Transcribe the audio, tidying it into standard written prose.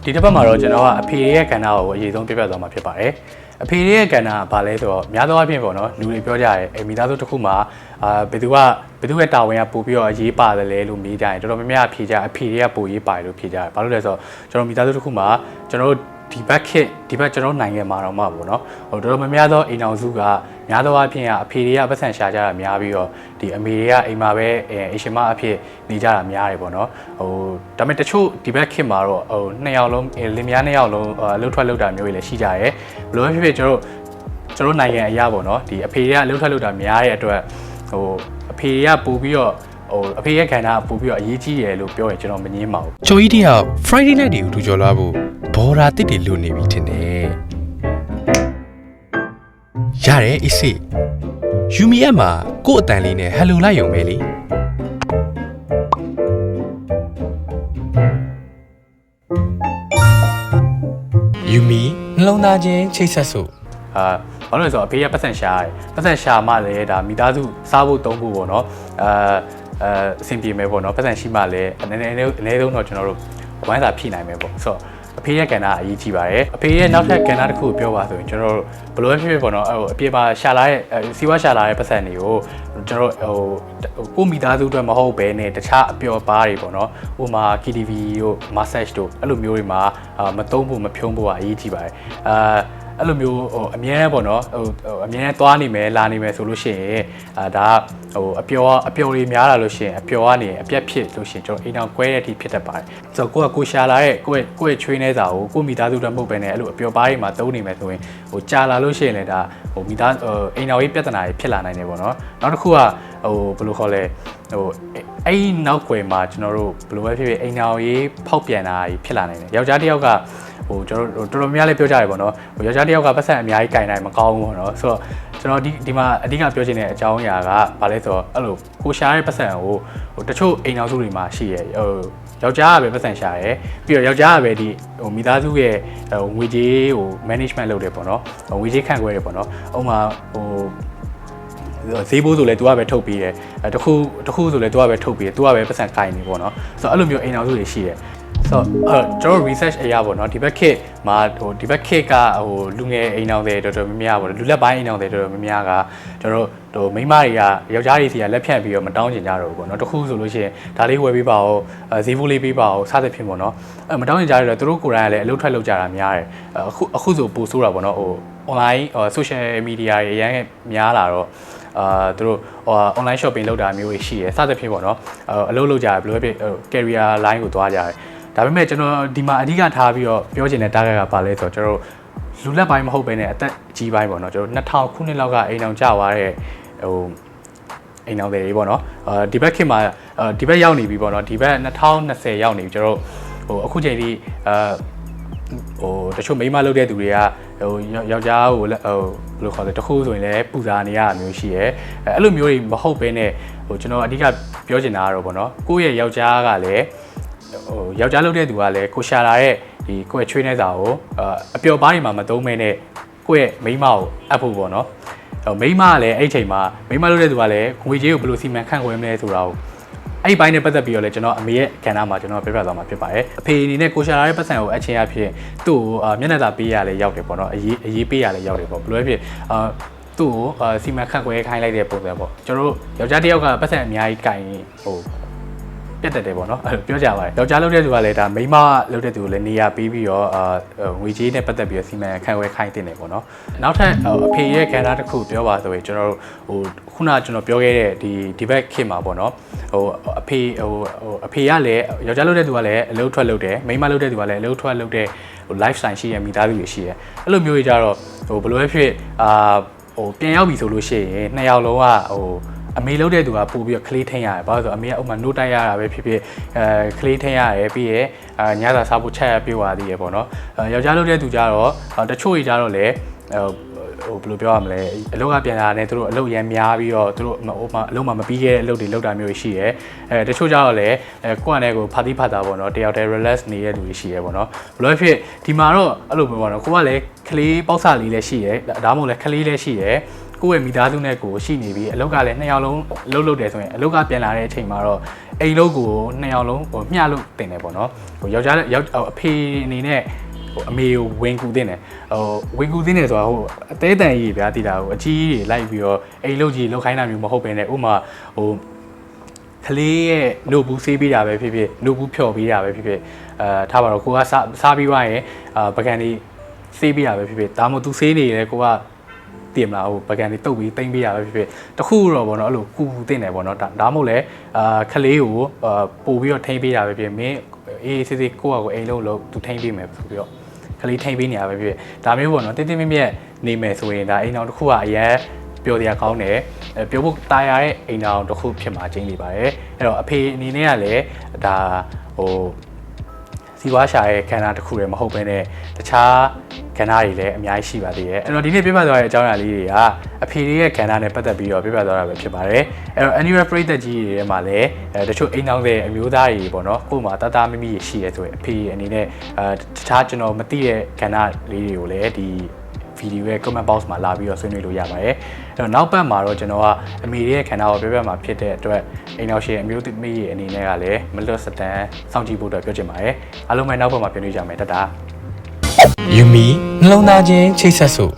ဒီတစ်ပတ်မှာတော့ကျွန်တော်ကအဖေရဲ့ကဏ္ဍကိုအရေးဆုံးပြပြသွားမှာဖြစ်ပါတယ်အဖေရဲ့ကဏ္ဍကဘာလဲဆိုတော့များသောအားဖြင့်ပေါ့နော်လူတွေပြောကြတယ်မိသားစုတစ်ခုမှာဘယ်သူရဲ့တာဝန်ကပို့ပြီးတော့အရေးပါတယ်လဲလို့မေးကြရင်တော်တော်များများဖြေကြအဖေတွေကပို့ရေးပါတယ်လို့ဖြေကြတယ်ဘာလို့လဲဆိုတော့ကျွန်တော်မိသားစုတစ်ခုမှာကျွန်တော်ဒီဘက်ကျွန်တော်နိုင်ငံမှာတော့မှာပေါ့နော်ဟိုတော်တော်များများသောအိမ်အောင်စုကများသောအားဖြင့်အဖေတွေကပတ်စံရှာကြတာများပြီးတော့ဒီအမေတွေကအိမ်မှာပဲအရှင်မအဖြစ်နေကြတာများတယ်ပေါ့နော်ဟိုဒါပေမဲ့တချို့ဒီဘက်ခေတ်မှာတော့ဟိုနှစ်ယောက်လုံးလင်မယားနှစ်ယောက်လုံးလှုပ်ထွက်လှုပ်တာမျိုးတွေလည်းရှိကြတယ်ဘလို့ဖြစ်ဖြစ်ကျွန်တော်နိုင်ငံအရာပေါ့နော်ဒီအဖေတွေကလှုပ်ထွက်လှုပ်တာများတဲ့အတွက်ဟိုအဖေတွေကပို့ပြီးတော့အဖေရဲ့ခန္ဓာပို့ပြီးတော့အရေးကြီးတယ်လို့ပြောရင်ကျွန်တော်မငြင်းပါဘူးချိုကြီးတယောက် Friday night တွေကိုထူကျော်လာဖို့ဘော်ရာတစ်တွေလွတ်နေပြီထင်တယ်ရတယ်အစ်စေယူမီအက်မှာကို့အတန်လေးနဲ့ဟယ်လိုလိုက်ရုံပဲလေယူမီနှလုံးသားချင်းချိတ်ဆက်စို့ဘာလို့လဲဆိုတော့အဖေကပတ်စံရှာရတယ်ပတ်စံရှာမှလည်းဒါမိသားစုစားဖို့သုံးဖို့ပေါ့နော်အဆင်ပြေမယ်ပေါ့နော်ပတ်စံရှိမှလည်းအနည်းဆုံးတော့ကျွန်တော်တို့ဝိုင်းစာဖြည့်နိုင်မယ်ပေါ့ဆိုတော့အဖေရဲ့ကဏ္ဍအရေးကြီးပါတယ်အဖေရဲ့နောက်ထပ်ကဏ္ဍတစ်ခုကိုပြောပါဆိုရင်ကျွန်တော်တို့ဘယ်လိုဖြစ်ဖြစ်ပေါ့နော်အပြေပါရှာလာတဲ့စီဝါရှာလာတဲ့ပတ်စံတွေကိုကျွန်တော်ကိုမိသားစုအတွက်မဟုတ်ဘဲနဲ့တခြားအပျော်ပါးတွေပေါ့နော်ဥပမာ KTV တို့ massage တို့အဲ့လိုမျိုးတွေမှာမသုံးဖို့မဖြုံးဖို့ကအရေးကြီးပါတယ်အဲ့လိုမျိုးအမြဲတမ်းပေါ့နော်အမြဲတမ်းသွားနေမယ်လာနေမယ်ဆိုလို့ရှိရင်ဒါအပျော်တွေများလာလို့ရှိရင်အပျော်ကနေအပြက်ဖြစ်လို့ရှိရင်ကျွန်တော်အိမ်အောင်ကွဲတဲ့အထိဖြစ်တတ်ပါတယ်ဆိုတော့ကိုရှာလာတဲ့ကိုယ့်ရဲ့ချွေးနေစာကိုမိသားစုတွေမဟုတ်ဘဲနဲ့အဲ့လိုအပျော်ပါးတွေမှာသုံးနေမယ်ဆိုရင်ကြာလာလို့ရှိရင်လည်းဒါမိသားအိမ်အောင်ရေးပြဿနာတွေဖြစ်လာနိုင်တယ်ပေါ့နော်နောက်တစ်ခုကဘယ်လိုခေါ်လဲအဲ့နောက်ွယ်မှာကျွန်တော်တို့ဘယ်လိုပဲဖြစ်ဖြစ်အိမ်အောင်ရေးဖောက်ပြန်တာဖြစ်လာနိုင်တယ်ယောက်ျားတစ်ယောက်ကကျွန်တော်တော်တော်များလည်းပြောကြတယ်ပေါ့နော်ယောက်ျားတစ်ယောက်ကပတ်စံအများကြီးကင်နိုင်မကောင်းဘူးပေါ့နော်ဆိုတော့ကျွန်တော်ဒီမှာအဓိကပြောချင်တဲ့အကြောင်းအရာကဘာလဲဆိုတော့အဲ့လိုကိုရှားတဲ့ပတ်စံကိုတချို့အိမ်အောင်စုတွေမှာရှိရဲ့ယောက်ျားကပဲပတ်စံရှာရဲပြီးတော့ယောက်ျားကပဲဒီမိသားစုရဲ့ငွေကြေးmanagement လုပ်တယ်ပေါ့နော်ငွေကြေးခန့်ခွဲတယ်ပေါ့နော်ဥပမာဈေးဘိုးဆိုလဲ तू ကပဲထုတ်ပေးတယ်တခုဆိုလဲ तू ကပဲထုတ်ပေးတယ် तू ကပဲပတ်စံကင်နေပေါ့နော်ဆိုတော့အဲ့လိုမျိုးအိမ်အောင်စုတွေရှိတယ်ဆိုတော့ကျွန်တော် research အရာပေါ့နော်ဒီဘက်ခေတ်မှာဒီဘက်ခေတ်ကလူငယ်အိမ်အောင်တွေတော်တော်များများပေါ့လူလက်ပိုင်းအိမ်အောင်တွေတော်တော်များများကကျွန်တော်မိန်းမတွေကယောက်ျားတွေစီကလက်ဖြန့်ပြီးတော့မတောင်းချင်ကြတော့ဘူးပေါ့နော်တခုဆိုလို့ရှိရင်ဒါလေးဝယ်ပေးပါဦးဈေးဘူးလေးပေးပါဦးစသဖြင့်ပေါ့နော်မတောင်းချင်ကြတော့သူတို့ကိုယ်တိုင်ကလည်းအလုပ်ထွက်လုပ်ကြတာများတယ်အခုဆိုပိုဆိုးတာပေါ့နော်online social media တွေအရင်များလာတော့သူတို့online shopping လုပ်တာမျိုးတွေရှိရယ်စသဖြင့်ပေါ့နော်အလုပ်လုပ်ကြတယ်ဘယ်လိုပဲဖြစ် career line ကိုသွားကြတယ်ဒါပေမဲ့ကျွန်တော်ဒီမှာအဓိကထားပြီးတော့ပြောချင်တဲ့ target ကဘာလဲဆိုတော့ကျွန်တော်လူလက်ပိုင်းမဟုတ်ဘဲနဲ့အသက်ကြီးပိုင်းပေါ့နော်ကျွန်တော်2000ခုနှစ်လောက်ကအိမ်အောင်ကြသွားတဲ့အိမ်အောင်တွေပေါ့နော်ဒီဘက်ခေတ်မှာဒီဘက်ရောက်နေပြီပေါ့နော်ဒီဘက်2020ရောက်နေပြီကျွန်တော်အခုချိန်ထိတချို့မိန်းမလုပ်တဲ့သူတွေကယောက်ျားကိုဘယ်လိုခေါ်လဲတခုဆိုရင်လည်းပူဇာနေရတာမျိုးရှိရဲအဲ့လိုမျိုးတွေမဟုတ်ဘဲနဲ့ကျွန်တော်အဓိကပြောချင်တာကတော့ပေါ့နော်ကိုယ့်ရဲ့ယောက်ျားကလည်းယောက်ျားလုပ်တဲ့သူကလည်းကိုရှာလာတဲ့ဒီကိုယ့်ရဲ့ချွေးနေစာကိုအပျော်ပါးတွေမှာမသုံးမဲနဲ့ကိုယ့်ရဲ့မိန်းမကိုအပ်ဖို့ပေါ့နော်မိန်းမကလည်းအဲ့ချိန်မှာမိန်းမလုပ်တဲ့သူကလည်းငွေကြေးကိုဘယ်လိုစီမံခန့်ခွဲမလဲဆိုတာကိုအဲ့ဘိုင်းနဲ့ပတ်သက်ပြီးတော့လည်းကျွန်တော်အမေရဲ့ကဏ္ဍမှာကျွန်တော်ပြပြသွားမှာဖြစ်ပါတယ်အဖေအနေနဲ့ကိုရှာလာတဲ့ပတ်စံကိုအချင်းအဖြစ်သူ့ကိုမျက်နှာသာပေးရလဲရောက်တယ်ပေါ့နော်အရေးပေးရလဲရောက်တယ်ပေါ့ဘယ်လိုဖြစ်သူ့ကိုစီမံခန့်ခွဲခိုင်းလိုက်တဲ့ပုံစံပေါ့ကျွန်တော်တို့ယောက်ျားတစ်ယောက်ကပတ်စံအများကြီးကင်ပြတ်တက်တယ်ပေါ့နော်အဲ့လိုပြောကြပါတယ်ယောက်ျားလုပ်တဲ့သူကလည်းဒါမိန်းမလုပ်တဲ့သူကိုလည်းနေရာပေးပြီးတော့ငွေကြေးနဲ့ပတ်သက်ပြီးတော့စီမံခန့်ခွဲခိုင်းတင်တယ်ပေါ့နော်နောက်ထပ်အဖေရဲ့ကဏ္ဍတစ်ခုပြောပါဆိုရင်ကျွန်တော်တို့ခုနကျွန်တော်ပြောခဲ့တဲ့ဒီဘက်ခေတ်မှာပေါ့နော်အဖေကလည်းယောက်ျားလုပ်တဲ့သူကလည်းအလုပ်ထွက်လုပ်တယ်မိန်းမလုပ်တဲ့သူကလည်းအလုပ်ထွက်လုပ်တဲ့lifestyle ရှိရမိသားစုတွေရှိရအဲ့လိုမျိုးကြီးကြတော့ဘယ်လိုပဲဖြစ်ပြန်ရောက်ပြီဆိုလို့ရှိရင်နှစ်ယောက်လုံးကအမေလုပ်တဲ့သူကပို့ပြီးတော့ကလေးထိန်းရတယ်ဘာလို့ဆိုအမေကဥမာနိုးတိုက်ရတာပဲဖြစ်ဖြစ်ကလေးထိန်းရတယ်ပြီးရညစာစားဖို့ချက်ရပြေးသွားသေးရပေါ့နော်ယောက်ျားလုပ်တဲ့သူကြတော့တချို့ကြီးကြတော့လေဘယ်လိုပြောရမလဲအလုပ်ကပြန်လာတယ်သူတို့အလုပ်ရမ်းများပြီးတော့သူတို့အလုပ်မှမပြီးခဲ့တဲ့အလုပ်တွေလုပ်တာမျိုးရှိရဲတချို့ကြတော့လေကိုယ့်အနေကိုဖာတိဖာတာပေါ့နော်တယောက်တည်း relax နေတဲ့လူတွေရှိရဲပေါ့နော်ဘယ်လိုဖြစ်ဒီမှာတော့အဲ့လိုပဲပေါ့နော်ကိုကလည်းကလေးပေါက်စလေးလည်းရှိရဲဒါမှမဟုတ်လည်းကလေးလည်းရှိရဲ ကိုယ့်ရဲ့မိသားစုနဲ့ကိုရှိနေပြီးအလုပ်ကလည်း2ယောက်လုံးလှုပ်တယ်ဆိုရင်အလုပ်ကပြန်လာတဲ့အချိန်မှာတော့အိမ်လုပ်ကို2ယောက်လုံးမျှလို့တင်တယ်ပေါ့နော်ဟိုယောက်ျားအဖေအနေနဲ့ဟိုအမေကိုဝင်ကူတင်တယ်ဝင်ကူတင်တယ်ဆိုတာဟိုအသေးတန်ကြီးဗျာတိတာဟိုအကြီးကြီးတွေလိုက်ပြီးတော့အိမ်လုပ်ကြီးလောက်ခိုင်းတာမျိုးမဟုတ်ဘဲနဲ့ဥမာဟိုကလေးရဲ့နှုတ်ဘူးဆေးပေးတာပဲဖြစ်ဖြစ်နှုတ်ဘူးဖြော်ပေးတာပဲဖြစ်ဖြစ်ထားပါတော့ကိုကစားပြီးသွားရင်ပကံဒီဆေးပေးတာပဲဖြစ်ဖြစ်ဒါမှမဟုတ်သူဆေးနေတယ်ကိုကတင်မလားဟိုပကံဒီတုတ်ပြီးတင်ပေးတာပဲဖြစ်ဖြစ်တခုတော့ဗောနော်အဲ့လိုကူတင်တယ်ဗောနော်ဒါမှမဟုတ်လဲကလေးကိုပို့ပြီးတော့ထိန်းပေးတာပဲဖြစ်မင်းအေးဆေးဆေးကိုကကိုအိမ်လုံးလို့သူထိန်းပေးမယ်ဆိုပြီးတော့ကလေးထိန်းပေးနေရပဲဖြစ်ဒါမျိုးဗောနော်တင်းတင်းမြက်နေမယ်ဆိုရင်ဒါအိမ်အောင်တစ်ခုကအရန်ပျော်တရားကောင်းတယ်ပြောဖို့တာယာတဲ့အိမ်အောင်တစ်ခုဖြစ်မှာချင်းနေပါတယ်အဲ့တော့အဖေအနေနဲ့ကလည်းဒါဟိုစီဝါရှာရဲ့ခန္ဓာတစ်ခုလည်းမဟုတ်ဘဲနဲ့တခြားခန္ဓာတွေလည်းအများကြီးရှိပါသေးတယ်အဲ့တော့ဒီနေ့ပြပြသွားတဲ့အကြောင်းအရာလေးတွေကအဖေရဲ့ခန္ဓာနဲ့ပတ်သက်ပြီးတော့ပြပြသွားတာပဲဖြစ်ပါတယ်အဲ့တော့ annual ပရိသတ်ကြီးတွေထဲမှာလည်းတချို့အိမ်အောင်တဲ့အမျိုးသားတွေပေါ့နော်ကို့မှာတသားမမိရှိရဲဆိုရင်အဖေအနေနဲ့တခြားကျွန်တော်မသိတဲ့ခန္ဓာလေးတွေကိုလည်းဒီဗီဒီယိုရဲ့ comment box မှာလာပြီးတော့ဆွေးနွေးလို့ရပါတယ်။အဲ့တော့နောက်ပတ်မှာတော့ကျွန်တော်ကအမေရဲ့ခန္ဓာကိုပြပြမှာဖြစ်တဲ့အတွက်အိမ်တော်ရှင်အမျိုးသမီးရဲ့အနေနဲ့ကလည်းမလွတ်စတန်စောင့်ကြည့်ဖို့အတွက်ပြောချင်ပါတယ်။အားလုံးပဲနောက်ပတ်မှာပြန်တွေ့ကြမယ်တတား ယူမီနှလုံးသားချင်းချိတ်ဆက်စို့